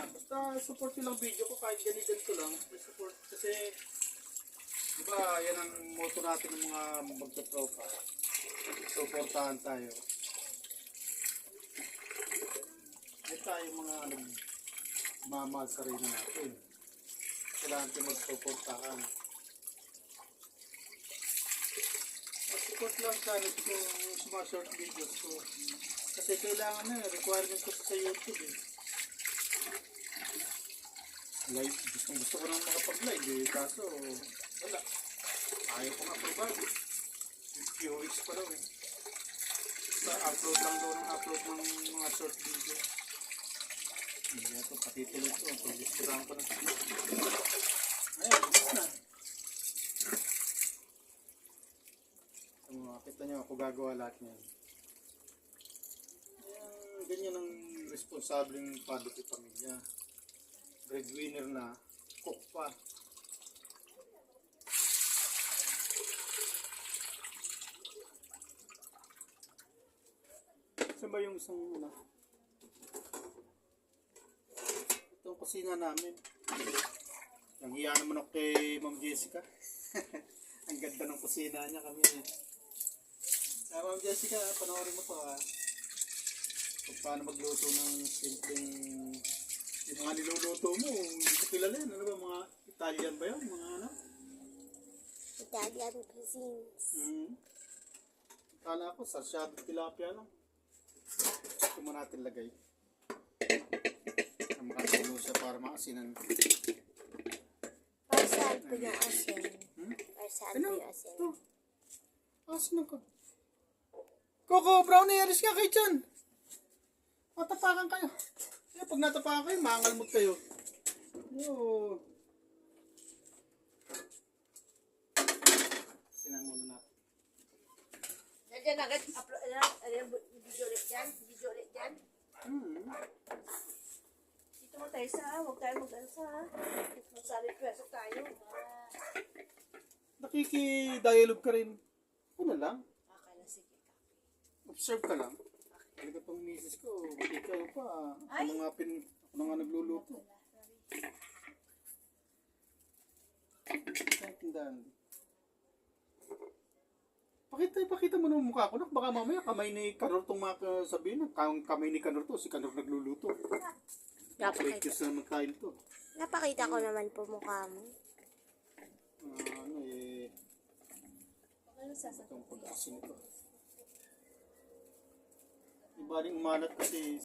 Basta support nyo lang video ko kahit ganito lang. Support kasi diba yan ang motto natin ng mga magtatropa. Supportahan tayo. Ay tayo mga mamahal sa sarili natin. Kailangan natin magsuportahan. Mag-support lang sana kung sa mga short videos ko. Kasi kailangan na, requirement ko sa YouTube eh. Live, gusto ko nang makapag-live eh. Kaso, wala. Ayaw ko nga-provide. Few weeks pa daw eh. Upload lang daw ng upload ng mga short video. Hindi ito, patituloy ito. Pag-disturang ko na. Ayan, gusto na. Kita nyo ako gagawa lahat niyan. Ganyan ang responsableng padre sa pamilya. Breadwinner na, cook pa. Saan ba yung isang ano? Itong kusina namin. Nanghiya naman ako kay Ma'am Jessica. Ang ganda ng kusina niya kami. Ma'am Jessica, panoorin mo to ha. Kung paano magluto ng simpleng yung mga niluluto mo, hindi ko kilala yan. Ano ba, mga Italian ba yan? Mga ano? Italian cuisines. Kala ko, sarsyado tilapia lang. Ito mo natin lagay. Makatulo siya para maasinan. Para saan po yung asin? Para saan po yung asin? Asin ako. Coco, brownie, alis ka kayo dyan. Matapakan kayo. Pag natapakan kayo, mangalmot kayo. Yo. Sinan muna natin. Nandiyan agad, upload na, video ulit dyan, video ulit dyan. Dito mo tayo sa, huwag tayo mag-alsa ha. Magsa-request tayo. Nakiki-dialogue ka rin. Ano lang? Akala, sige. Observe ka lang. Talaga itong misis ko, ikaw pa. Ako na nga nagluluto. Tindahan. Pakita mo ng mukha ko. Baka mamaya kamay ni Kanor itong mga sabihin. Kamay ni Kanor to. Si Kanor nagluluto. Napakita. Na magkain to. Napakita ko naman po mukha mo. Itong pag-asin ito. Ibaling umanat kasi